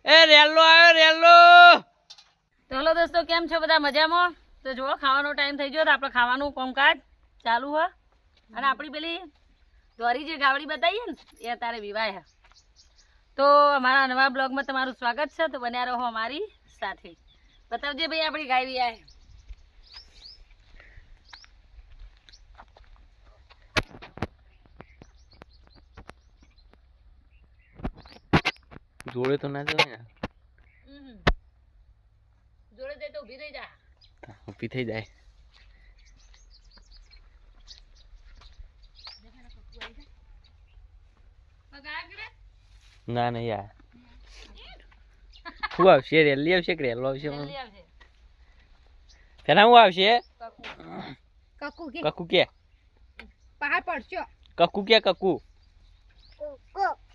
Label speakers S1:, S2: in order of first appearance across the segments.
S1: એ રેલો આવ્યો રેલો.
S2: તો હેલો દોસ્તો, કેમ છો બધા? મજામાં? તો જુઓ, ખાવાનો ટાઈમ થઈ ગયો તો આપણે ખાવાનું કામકાજ ચાલુ હ. અને આપણી પેલી દોરી જે ગાવડી બતાવીએ ને એ અત્યારે વિવાહ હે. તો અમારા નવા બ્લોગમાં તમારું સ્વાગત છે. તો બન્યા રહો અમારી સાથે. બતાવજે ભાઈ આપણી ગાય વિવાહ હે.
S1: જોડે તો ના જવાય ને.
S2: જોડે જઈ તો ઊભી થઈ જા.
S1: ઊભી થઈ જાય. ના નહીં યાર. શું આવશે? રેલી આવશે કે રેલો આવશે? પેલા શું આવશે? કકુ કે
S3: પહાડ પડશો.
S1: કકુ કે કકુ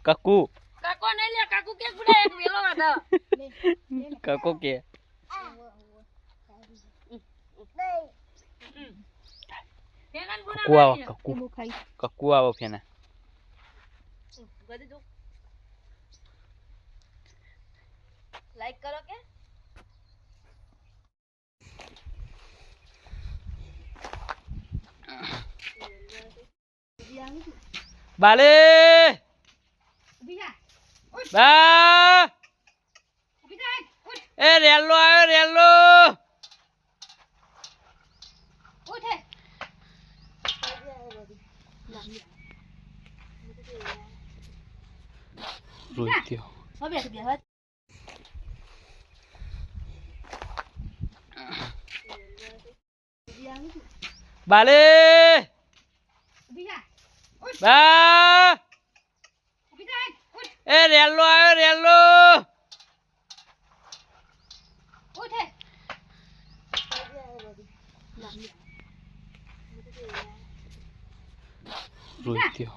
S1: કકુ
S2: કાકો નહીં લે, કાકુ કે ગુડા એક વેલો વાદા.
S1: કકુ કે
S2: ફેનાન ગુના
S1: કકુ આવો
S2: મારી.
S1: કકુ કકુ આવો ફેના.
S2: ગધી દો. લાઈક કરો કે
S1: બાલે બા. એ રેલો આવ્યો રેલો. રોત્યો બાલે બા. એ રેલો આવ્યો રેલો. રોત્યો